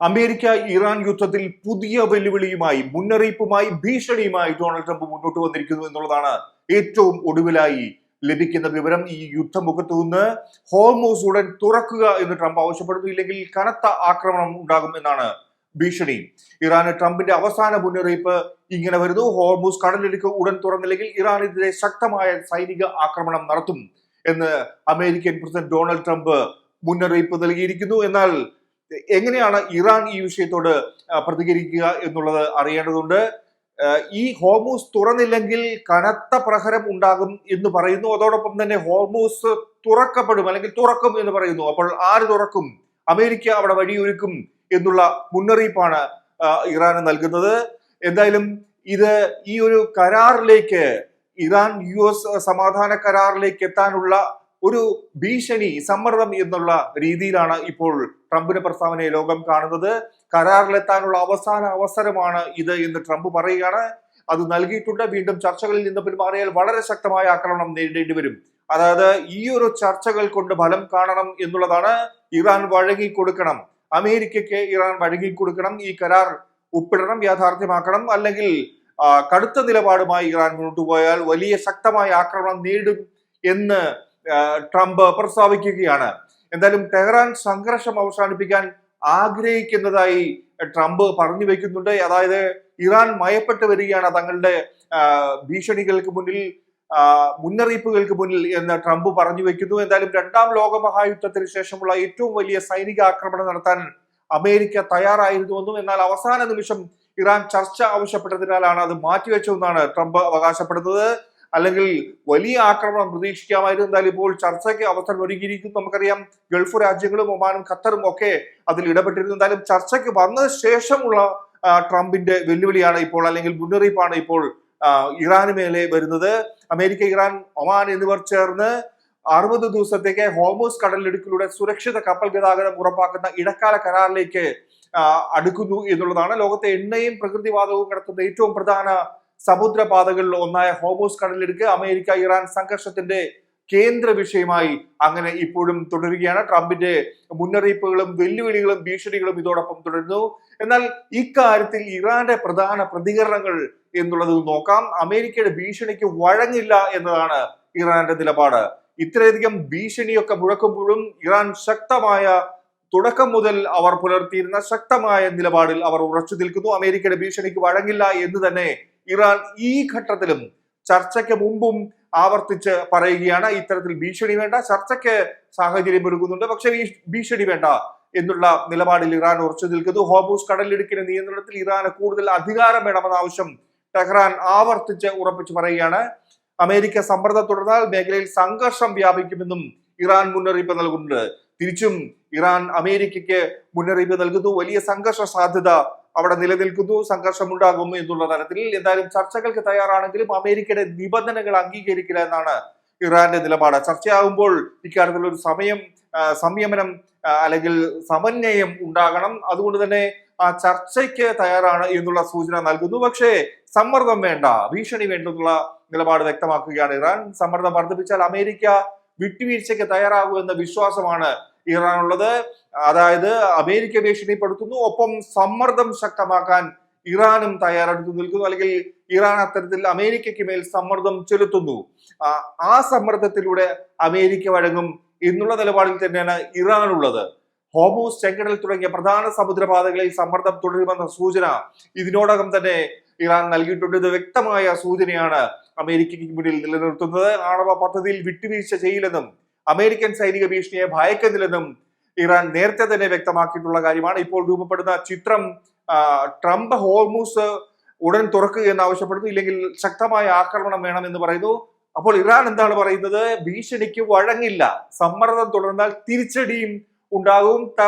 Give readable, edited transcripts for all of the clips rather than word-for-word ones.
America Iran യുദ്ധത്തിൽ പുതിയ വെല്ലുവിളിയുമായി മുന്നറിയിപ്പുമായി ഭീഷണിയുമായി ഡൊണാൾഡ് ട്രംപ് മുന്നോട്ട് വന്നിരിക്കുന്നു എന്നുള്ളതാണ് ഏറ്റവും ഒടുവിലായി ലഭിക്കുന്ന വിവരം. ഈ യുദ്ധമുഖത്തു നിന്ന് ഹോർമൂസ് ഉടൻ തുറക്കുക എന്ന് ട്രംപ് ആവശ്യപ്പെടുന്നു, ഇല്ലെങ്കിൽ കനത്ത ആക്രമണം ഉണ്ടാകും എന്നാണ് ഭീഷണി. ഇറാന് ട്രംപിന്റെ അവസാന മുന്നറിയിപ്പ് ഇങ്ങനെ വരുന്നു: ഹോർമൂസ് കടലിടുക്ക് ഉടൻ തുറന്നില്ലെങ്കിൽ ഇറാനെതിരെ ശക്തമായ സൈനിക ആക്രമണം നടത്തും എന്ന് അമേരിക്കൻ പ്രസിഡന്റ് ഡൊണാൾഡ് ട്രംപ് മുന്നറിയിപ്പ് നൽകിയിരിക്കുന്നു. എന്നാൽ എങ്ങനെയാണ് ഇറാൻ ഈ വിഷയത്തോട് പ്രതികരിക്കുക എന്നുള്ളത് അറിയേണ്ടതുണ്ട്. ഈ ഹോർമൂസ് തുറന്നില്ലെങ്കിൽ കനത്ത പ്രഹരം ഉണ്ടാകും എന്ന് പറയുന്നു. അതോടൊപ്പം തന്നെ ഹോർമൂസ് തുറക്കപ്പെടും അല്ലെങ്കിൽ തുറക്കും എന്ന് പറയുന്നു. അപ്പോൾ ആര് തുറക്കും? അമേരിക്ക അവിടെ വഴിയൊരുക്കും എന്നുള്ള മുന്നറിയിപ്പാണ് ഇറാന് നൽകുന്നത്. എന്തായാലും ഈ ഒരു കരാറിലേക്ക്, ഇറാൻ US സമാധാന കരാറിലേക്ക് എത്താനുള്ള ഒരു ഭീഷണി, സമ്മർദ്ദം എന്നുള്ള രീതിയിലാണ് ഇപ്പോൾ ട്രംപിന്റെ പ്രസ്താവനയെ ലോകം കാണുന്നത്. കരാറിലെത്താനുള്ള അവസാന അവസരമാണ് ഇത് എന്ന് ട്രംപ് പറയുകയാണ്. അത് നൽകിയിട്ടുണ്ട്. വീണ്ടും ചർച്ചകളിൽ നിന്ന് പിന്മാറിയാൽ വളരെ ശക്തമായ ആക്രമണം നേരിടേണ്ടി വരും. അതായത് ഈ ഒരു ചർച്ചകൾ കൊണ്ട് ഫലം കാണണം എന്നുള്ളതാണ്. ഇറാൻ വഴങ്ങിക്കൊടുക്കണം, അമേരിക്കയ്ക്ക് ഇറാൻ വഴങ്ങിക്കൊടുക്കണം, ഈ കരാർ ഒപ്പിടണം, യാഥാർത്ഥ്യമാക്കണം. അല്ലെങ്കിൽ കടുത്ത നിലപാടുമായി ഇറാൻ മുന്നോട്ട് പോയാൽ വലിയ ശക്തമായ ആക്രമണം നേരിടും എന്ന് ട്രംപ് പ്രസ്താവിക്കുകയാണ്. എന്തായാലും ടെഹ്റാൻ സംഘർഷം അവസാനിപ്പിക്കാൻ ആഗ്രഹിക്കുന്നതായി ട്രംപ് പറഞ്ഞു വെക്കുന്നുണ്ട്. അതായത് ഇറാൻ മയപ്പെട്ടു വരികയാണ് തങ്ങളുടെ ഭീഷണികൾക്ക് മുന്നിൽ, മുന്നറിയിപ്പുകൾക്ക് മുന്നിൽ എന്ന് ട്രംപ് പറഞ്ഞു വെക്കുന്നു. എന്തായാലും രണ്ടാം ലോക മഹായുദ്ധത്തിന് ശേഷമുള്ള ഏറ്റവും വലിയ സൈനിക ആക്രമണം നടത്താൻ അമേരിക്ക തയ്യാറായിരുന്നുവെന്നും എന്നാൽ അവസാന നിമിഷം ഇറാൻ ചർച്ച ആവശ്യപ്പെട്ടതിനാലാണ് അത് മാറ്റിവെച്ചതെന്നാണ് ട്രംപ് അവകാശപ്പെടുന്നത്. അല്ലെങ്കിൽ വലിയ ആക്രമണം പ്രതീക്ഷിക്കാമായിരുന്നു. എന്തായാലും ഇപ്പോൾ ചർച്ചയ്ക്ക് അവസരം ഒരുക്കിയിരിക്കുന്നു. നമുക്കറിയാം, ഗൾഫ് രാജ്യങ്ങളും ഒമാനും ഖത്തറും ഒക്കെ അതിൽ ഇടപെട്ടിരുന്നു. എന്തായാലും ചർച്ചയ്ക്ക് വന്ന ശേഷമുള്ള ട്രംപിന്റെ വെല്ലുവിളിയാണ് ഇപ്പോൾ, അല്ലെങ്കിൽ മുന്നറിയിപ്പാണ് ഇപ്പോൾ ഇറാന് മേലെ വരുന്നത്. അമേരിക്ക, ഇറാൻ, ഒമാൻ എന്നിവർ ചേർന്ന് 60 ദിവസത്തേക്ക് ഹോർമൂസ് കടലിടുക്കിലൂടെ സുരക്ഷിത കപ്പൽ ഗതാഗതം ഉറപ്പാക്കുന്ന ഇടക്കാല കരാറിലേക്ക് അടുക്കുന്നു എന്നുള്ളതാണ്. ലോകത്തെ എണ്ണയും പ്രകൃതിവാതകവും കടത്തുന്ന ഏറ്റവും പ്രധാന സമുദ്രപാതകളിൽ ഒന്നായ ഹോർമൂസ് കടലിടുക്ക് അമേരിക്ക ഇറാൻ സംഘർഷത്തിന്റെ കേന്ദ്ര വിഷയമായി അങ്ങനെ ഇപ്പോഴും തുടരുകയാണ്. ട്രംപിന്റെ മുന്നറിയിപ്പുകളും വെല്ലുവിളികളും ഭീഷണികളും ഇതോടൊപ്പം തുടരുന്നു. എന്നാൽ ഇക്കാര്യത്തിൽ ഇറാന്റെ പ്രധാന പ്രതികരണങ്ങൾ എന്നുള്ളത് നോക്കാം. അമേരിക്കയുടെ ഭീഷണിക്ക് വഴങ്ങില്ല എന്നതാണ് ഇറാന്റെ നിലപാട്. ഇത്രയധികം ഭീഷണിയൊക്കെ മുഴക്കുമ്പോഴും ഇറാൻ ശക്തമായ, തുടക്കം മുതൽ അവർ പുലർത്തിയിരുന്ന ശക്തമായ നിലപാടിൽ അവർ ഉറച്ചു നിൽക്കുന്നു. അമേരിക്കയുടെ ഭീഷണിക്ക് വഴങ്ങില്ല എന്ന് തന്നെ ഇറാൻ ഈ ഘട്ടത്തിലും ചർച്ചയ്ക്ക് മുമ്പും ആവർത്തിച്ച് പറയുകയാണ്. ഇത്തരത്തിൽ ഭീഷണി വേണ്ട, ചർച്ചയ്ക്ക് സാഹചര്യം ഒരുക്കുന്നുണ്ട്, പക്ഷെ ഈ ഭീഷണി വേണ്ട എന്നുള്ള നിലപാടിൽ ഇറാൻ ഉറച്ചു നിൽക്കുന്നു. ഹോർമൂസ് കടലിടുക്കിന്റെ നിയന്ത്രണത്തിൽ ഇറാന് കൂടുതൽ അധികാരം വേണമെന്ന ആവശ്യം ടെഹ്റാൻ ആവർത്തിച്ച് ഉറപ്പിച്ചു പറയുകയാണ്. അമേരിക്ക സമ്മർദ്ദം തുടർന്നാൽ മേഖലയിൽ സംഘർഷം വ്യാപിക്കുമെന്നും ഇറാൻ മുന്നറിയിപ്പ് നൽകുന്നുണ്ട്. തിരിച്ചും ഇറാൻ അമേരിക്കയ്ക്ക് മുന്നറിയിപ്പ് നൽകുന്നു. വലിയ സംഘർഷ സാധ്യത അവിടെ നിലനിൽക്കുന്നു, സംഘർഷം ഉണ്ടാകും എന്നുള്ള തരത്തിൽ. എന്തായാലും ചർച്ചകൾക്ക് തയ്യാറാണെങ്കിലും അമേരിക്കയുടെ നിബന്ധനകൾ അംഗീകരിക്കില്ല എന്നാണ് ഇറാന്റെ നിലപാട്. ചർച്ചയാകുമ്പോൾ ഇക്കാര്യത്തിൽ ഒരു സംയമനം അല്ലെങ്കിൽ സമന്വയം ഉണ്ടാകണം. അതുകൊണ്ട് തന്നെ ആ ചർച്ചയ്ക്ക് തയ്യാറാണ് എന്നുള്ള സൂചന നൽകുന്നു. പക്ഷേ സമ്മർദ്ദം വേണ്ട, ഭീഷണി വേണ്ട എന്നുള്ള നിലപാട് വ്യക്തമാക്കുകയാണ് ഇറാൻ. സമ്മർദ്ദം വർദ്ധിപ്പിച്ചാൽ അമേരിക്ക വിട്ടുവീഴ്ചയ്ക്ക് എന്ന വിശ്വാസമാണ് ഇറാനുള്ളത്. അതായത് അമേരിക്ക ഭീഷണിപ്പെടുത്തുന്നു, ഒപ്പം സമ്മർദ്ദം ശക്തമാക്കാൻ ഇറാനും തയ്യാറെടുത്തു നിൽക്കുന്നു. അല്ലെങ്കിൽ ഇറാൻ അത്തരത്തിൽ അമേരിക്കയ്ക്ക് മേൽ സമ്മർദ്ദം ചെലുത്തുന്നു. ആ സമ്മർദ്ദത്തിലൂടെ അമേരിക്ക വഴങ്ങും എന്നുള്ള നിലപാടിൽ തന്നെയാണ് ഇറാൻ ഉള്ളത്. ഹോർമൂസ്, ചെങ്കടൽ തുടങ്ങിയ പ്രധാന സമുദ്രപാതകളിൽ സമ്മർദ്ദം തുടരുമെന്ന സൂചന ഇതിനോടകം തന്നെ ഇറാൻ നൽകിയിട്ടുണ്ട്. ഇത് വ്യക്തമായ സൂചനയാണ് അമേരിക്കയ്ക്ക് മുന്നിൽ നിലനിർത്തുന്നത്. ആണവ പദ്ധതിയിൽ വിട്ടുവീഴ്ച ചെയ്യില്ലെന്നും അമേരിക്കൻ സൈനിക ഭീഷണിയെ ഭയക്കുന്നില്ലെന്നും ഇറാൻ നേരത്തെ തന്നെ വ്യക്തമാക്കിയിട്ടുള്ള കാര്യമാണ്. ഇപ്പോൾ രൂപപ്പെടുന്ന ചിത്രം ട്രംപ് ഹോർമൂസ് ഉടൻ തുറക്കുക എന്ന് ആവശ്യപ്പെടുന്നു, ഇല്ലെങ്കിൽ ശക്തമായ ആക്രമണം വേണമെന്ന് പറയുന്നു. അപ്പോൾ ഇറാൻ എന്താണ് പറയുന്നത്? ഭീഷണിക്ക് വഴങ്ങില്ല, സമ്മർദ്ദം തുടർന്നാൽ തിരിച്ചടിയും ഉണ്ടാകും,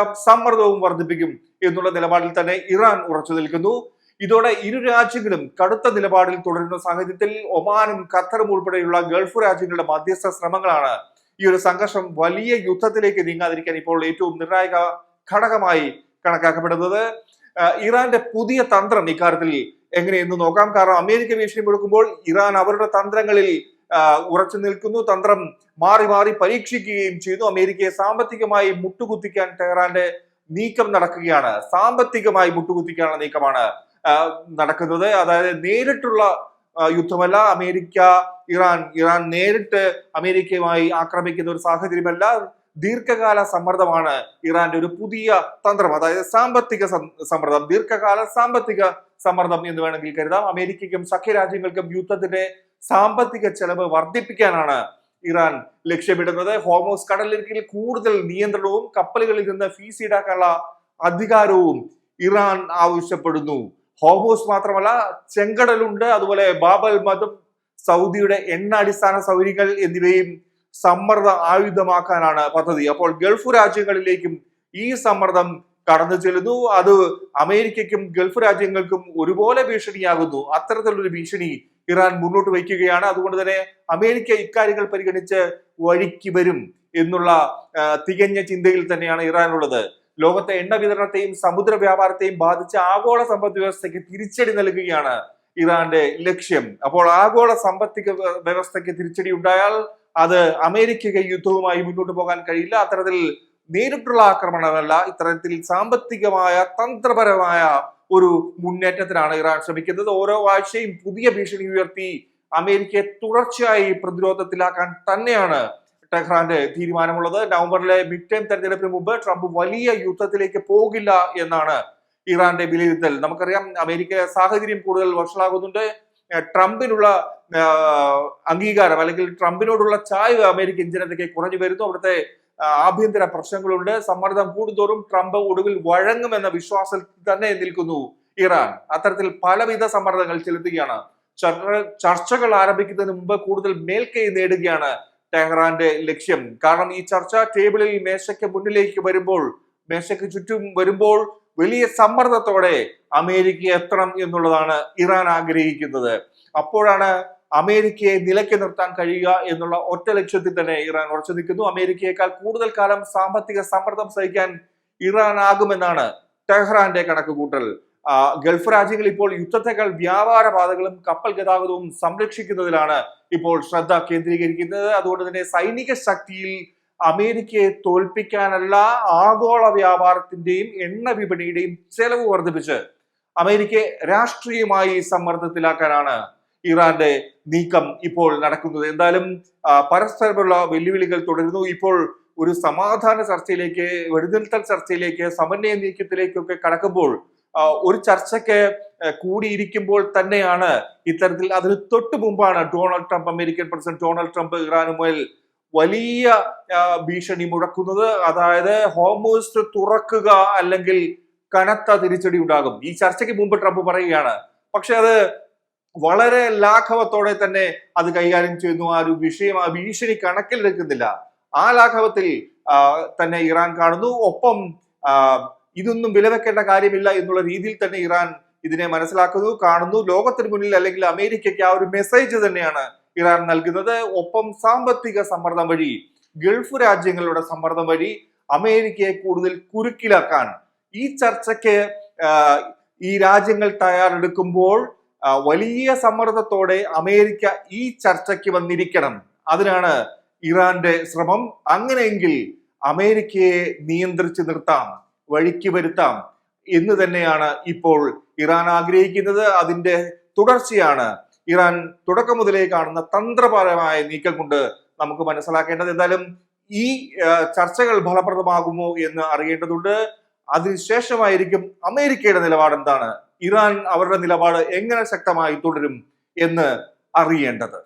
സമ്മർദ്ദവും വർദ്ധിപ്പിക്കും എന്നുള്ള നിലപാടിൽ തന്നെ ഇറാൻ ഉറച്ചു നിൽക്കുന്നു. ഇതോടെ ഇരു രാജ്യങ്ങളും കടുത്ത നിലപാടിൽ തുടരുന്ന സാഹചര്യത്തിൽ ഒമാനും ഖത്തറും ഉൾപ്പെടെയുള്ള ഗൾഫ് രാജ്യങ്ങളുടെ മധ്യസ്ഥ ശ്രമങ്ങളാണ് ഈ ഒരു സംഘർഷം വലിയ യുദ്ധത്തിലേക്ക് നീങ്ങാതിരിക്കാൻ ഇപ്പോൾ ഏറ്റവും നിർണായക ഘടകമായി കണക്കാക്കപ്പെടുന്നത്. ഇറാന്റെ പുതിയ തന്ത്രം ഇക്കാര്യത്തിൽ എങ്ങനെയെന്ന് നോക്കാം. കാരണം അമേരിക്ക ഭീഷണി മുഴക്കുമ്പോൾ ഇറാൻ അവരുടെ തന്ത്രങ്ങളിൽ ഉറച്ചു നിൽക്കുന്നു. തന്ത്രം മാറി മാറി പരീക്ഷിക്കുകയും ചെയ്തു. അമേരിക്കയെ സാമ്പത്തികമായി മുട്ടുകുത്തിക്കാൻ ടെഹ്റാന്റെ നീക്കം നടക്കുകയാണ്. സാമ്പത്തികമായി മുട്ടുകുത്തിക്കാനുള്ള നീക്കമാണ് നടക്കുന്നത്. അതായത് നേരിട്ടുള്ള യുദ്ധമല്ല. ഇറാൻ നേരിട്ട് അമേരിക്കയുമായി ആക്രമിക്കുന്ന ഒരു സാഹചര്യമല്ല. ദീർഘകാല സമ്മർദ്ദമാണ് ഇറാന്റെ ഒരു പുതിയ തന്ത്രം. അതായത് സാമ്പത്തിക സമ്മർദ്ദം, ദീർഘകാല സാമ്പത്തിക സമ്മർദ്ദം എന്ന് വേണമെങ്കിൽ കരുതാം. അമേരിക്കയ്ക്കും സഖ്യരാജ്യങ്ങൾക്കും യുദ്ധത്തിന്റെ സാമ്പത്തിക ചെലവ് വർദ്ധിപ്പിക്കാനാണ് ഇറാൻ ലക്ഷ്യമിടുന്നത്. ഹോർമൂസ് കടലിടുക്കിൽ കൂടുതൽ നിയന്ത്രണവും കപ്പലുകളിൽ നിന്ന് ഫീസ് ഈടാക്കാനുള്ള അധികാരവും ഇറാൻ ആവശ്യപ്പെടുന്നു. ഹോർമൂസ് മാത്രമല്ല, ചെങ്കടലുണ്ട്, അതുപോലെ ബാബൽ മദം, സൗദിയുടെ എണ്ണ അടിസ്ഥാന സൗകര്യങ്ങൾ എന്നിവയും സമ്മർദ്ദ ആയുധമാക്കാനാണ് പദ്ധതി. അപ്പോൾ ഗൾഫ് രാജ്യങ്ങളിലേക്കും ഈ സമ്മർദ്ദം കടന്നു ചെല്ലുന്നു. അത് അമേരിക്കയ്ക്കും ഗൾഫ് രാജ്യങ്ങൾക്കും ഒരുപോലെ ഭീഷണിയാകുന്നു. അത്തരത്തിലൊരു ഭീഷണി ഇറാൻ മുന്നോട്ട് വയ്ക്കുകയാണ്. അതുകൊണ്ട് തന്നെ അമേരിക്ക ഇക്കാര്യങ്ങൾ പരിഗണിച്ച് വഴിക്ക് വരും എന്നുള്ള തികഞ്ഞ ചിന്തയിൽ തന്നെയാണ് ഇറാനുള്ളത്. ലോകത്തെ എണ്ണ വിതരണത്തെയും സമുദ്ര വ്യാപാരത്തെയും ബാധിച്ച ആഗോള സമ്പദ് വ്യവസ്ഥയ്ക്ക് തിരിച്ചടി നൽകുകയാണ് ഇറാന്റെ ലക്ഷ്യം. അപ്പോൾ ആഗോള സാമ്പത്തിക വ്യവസ്ഥയ്ക്ക് തിരിച്ചടി ഉണ്ടായാൽ അത് അമേരിക്ക യുദ്ധവുമായി മുന്നോട്ട് പോകാൻ കഴിയില്ല. അത്തരത്തിൽ നേരിട്ടുള്ള ആക്രമണമല്ല, ഇത്തരത്തിൽ സാമ്പത്തികമായ തന്ത്രപരമായ ഒരു മുന്നേറ്റത്തിനാണ് ഇറാൻ ശ്രമിക്കുന്നത്. ഓരോ ആഴ്ചയും പുതിയ ഭീഷണി ഉയർത്തി അമേരിക്കയെ തുടർച്ചയായി പ്രതിരോധത്തിലാക്കാൻ തന്നെയാണ് ടെഹ്റാന്റെ തീരുമാനമുള്ളത്. നവംബറിലെ മിഡ് ടൈം തെരഞ്ഞെടുപ്പിന് മുമ്പ് ട്രംപ് വലിയ യുദ്ധത്തിലേക്ക് പോകില്ല എന്നാണ് ഇറാന്റെ വിലയിരുത്തൽ. നമുക്കറിയാം, അമേരിക്ക സാഹചര്യം കൂടുതൽ വഷളാകുന്നുണ്ട്. ട്രംപിനുള്ള അംഗീകാരം അല്ലെങ്കിൽ ട്രംപിനോടുള്ള ചായ്വ് അമേരിക്കൻ ജനതയ്ക്ക് കുറഞ്ഞു വരുന്നു. അവിടുത്തെ ആഭ്യന്തര പ്രശ്നങ്ങളുണ്ട്. സമ്മർദ്ദം കൂടുന്തോറും ട്രംപ് ഒടുവിൽ വഴങ്ങുമെന്ന വിശ്വാസത്തിൽ തന്നെ നിൽക്കുന്നു ഇറാൻ. അത്തരത്തിൽ പലവിധ സമ്മർദ്ദങ്ങൾ ചെലുത്തുകയാണ്. ചർച്ചകൾ ആരംഭിക്കുന്നതിന് മുമ്പ് കൂടുതൽ മേൽക്കൈ നേടുകയാണ് ടെഹ്റാന്റെ ലക്ഷ്യം. കാരണം ഈ ചർച്ച ടേബിളിൽ മേശയ്ക്ക് മുന്നിലേക്ക് വരുമ്പോൾ, മേശയ്ക്ക് ചുറ്റും വരുമ്പോൾ വലിയ സമ്മർദ്ദത്തോടെ അമേരിക്ക എത്തണം എന്നുള്ളതാണ് ഇറാൻ ആഗ്രഹിക്കുന്നത്. അപ്പോഴാണ് അമേരിക്കയെ നിലയ്ക്ക് നിർത്താൻ കഴിയുക എന്നുള്ള ഒറ്റ ലക്ഷ്യത്തിൽ തന്നെ ഇറാൻ ഉറച്ചു നിൽക്കുന്നു. അമേരിക്കയേക്കാൾ കൂടുതൽ കാലം സാമ്പത്തിക സമ്മർദ്ദം സഹിക്കാൻ ഇറാൻ ആകുമെന്നാണ് ടെഹ്റാന്റെ കണക്കുകൂട്ടൽ. ഗൾഫ് രാജ്യങ്ങൾ ഇപ്പോൾ യുദ്ധത്തെക്കാൾ വ്യാപാര പാതകളും കപ്പൽ ഗതാഗതവും സംരക്ഷിക്കുന്നതിലാണ് ഇപ്പോൾ ശ്രദ്ധ കേന്ദ്രീകരിക്കുന്നത്. അതുകൊണ്ട് തന്നെ സൈനിക ശക്തിയിൽ അമേരിക്കയെ തോൽപ്പിക്കാനല്ല, ആഗോള വ്യാപാരത്തിന്റെയും എണ്ണ വിപണിയുടെയും ചെലവ് വർദ്ധിപ്പിച്ച് അമേരിക്കയെ രാഷ്ട്രീയമായി സമ്മർദ്ദത്തിലാക്കാനാണ് ഇറാന്റെ നീക്കം ഇപ്പോൾ നടക്കുന്നത്. എന്തായാലും പരസ്പരമുള്ള വെല്ലുവിളികൾ തുടരുന്നു. ഇപ്പോൾ ഒരു സമാധാന ചർച്ചയിലേക്ക്, വെടിനിർത്തൽ ചർച്ചയിലേക്ക്, സമന്വയ നീക്കത്തിലേക്കൊക്കെ കടക്കുമ്പോൾ, ഒരു ചർച്ചയ്ക്ക് കൂടിയിരിക്കുമ്പോൾ തന്നെയാണ് ഇത്തരത്തിൽ, അതിന് തൊട്ടു മുമ്പാണ് Donald Trump, American president Donald Trump ഇറാനുമേൽ വലിയ ഭീഷണി മുഴക്കുന്നത്. അതായത് ഹോർമൂസ് തുറക്കുക അല്ലെങ്കിൽ കനത്ത തിരിച്ചടി ഉണ്ടാകും. ഈ ചർച്ചയ്ക്ക് മുമ്പ് ട്രംപ് പറയുകയാണ്. പക്ഷെ അത് വളരെ ലാഘവത്തോടെ തന്നെ അത് കൈകാര്യം ചെയ്യുന്നു. ആ ഒരു വിഷയം, ആ ഭീഷണി കണക്കിലെടുക്കുന്നില്ല. ആ ലാഘവത്തിൽ തന്നെ ഇറാൻ കാണുന്നു. ഒപ്പം ഇതൊന്നും വിലവെക്കേണ്ട കാര്യമില്ല എന്നുള്ള രീതിയിൽ തന്നെ ഇറാൻ ഇതിനെ മനസ്സിലാക്കുന്നു, കാണുന്നു. ലോകത്തിന് മുന്നിൽ അല്ലെങ്കിൽ അമേരിക്കയ്ക്ക് ആ ഒരു മെസ്സേജ് തന്നെയാണ് ഇറാൻ നൽകുന്നത്. ഒപ്പം സാമ്പത്തിക സമ്മർദ്ദം വഴി, ഗൾഫ് രാജ്യങ്ങളുടെ സമ്മർദ്ദം വഴി അമേരിക്കയെ കൂടുതൽ കുരുക്കിലാക്കാൻ ഈ ചർച്ചയ്ക്ക് ഈ രാജ്യങ്ങൾ തയ്യാറെടുക്കുമ്പോൾ വലിയ സമ്മർദ്ദത്തോടെ അമേരിക്ക ഈ ചർച്ചയ്ക്ക് വന്നിരിക്കണം. അതിനാണ് ഇറാന്റെ ശ്രമം. അങ്ങനെയെങ്കിൽ അമേരിക്കയെ നിയന്ത്രിച്ചു നിർത്താം, വഴിക്ക് വരുത്താം എന്ന് തന്നെയാണ് ഇപ്പോൾ ഇറാൻ ആഗ്രഹിക്കുന്നത്. അതിന്റെ തുടർച്ചയാണ് ഇറാൻ തുടക്കം മുതലേ കാണുന്ന തന്ത്രപരമായ നീക്കം കൊണ്ട് നമുക്ക് മനസ്സിലാക്കേണ്ടത്. എന്തായാലും ഈ ചർച്ചകൾ ഫലപ്രദമാകുമോ എന്ന് അറിയേണ്ടതുണ്ട്. അതിനുശേഷമായിരിക്കും അമേരിക്കയുടെ നിലപാട് എന്താണ്, ഇറാൻ അവരുടെ നിലപാട് എങ്ങനെ ശക്തമായി തുടരും എന്ന് അറിയേണ്ടത്.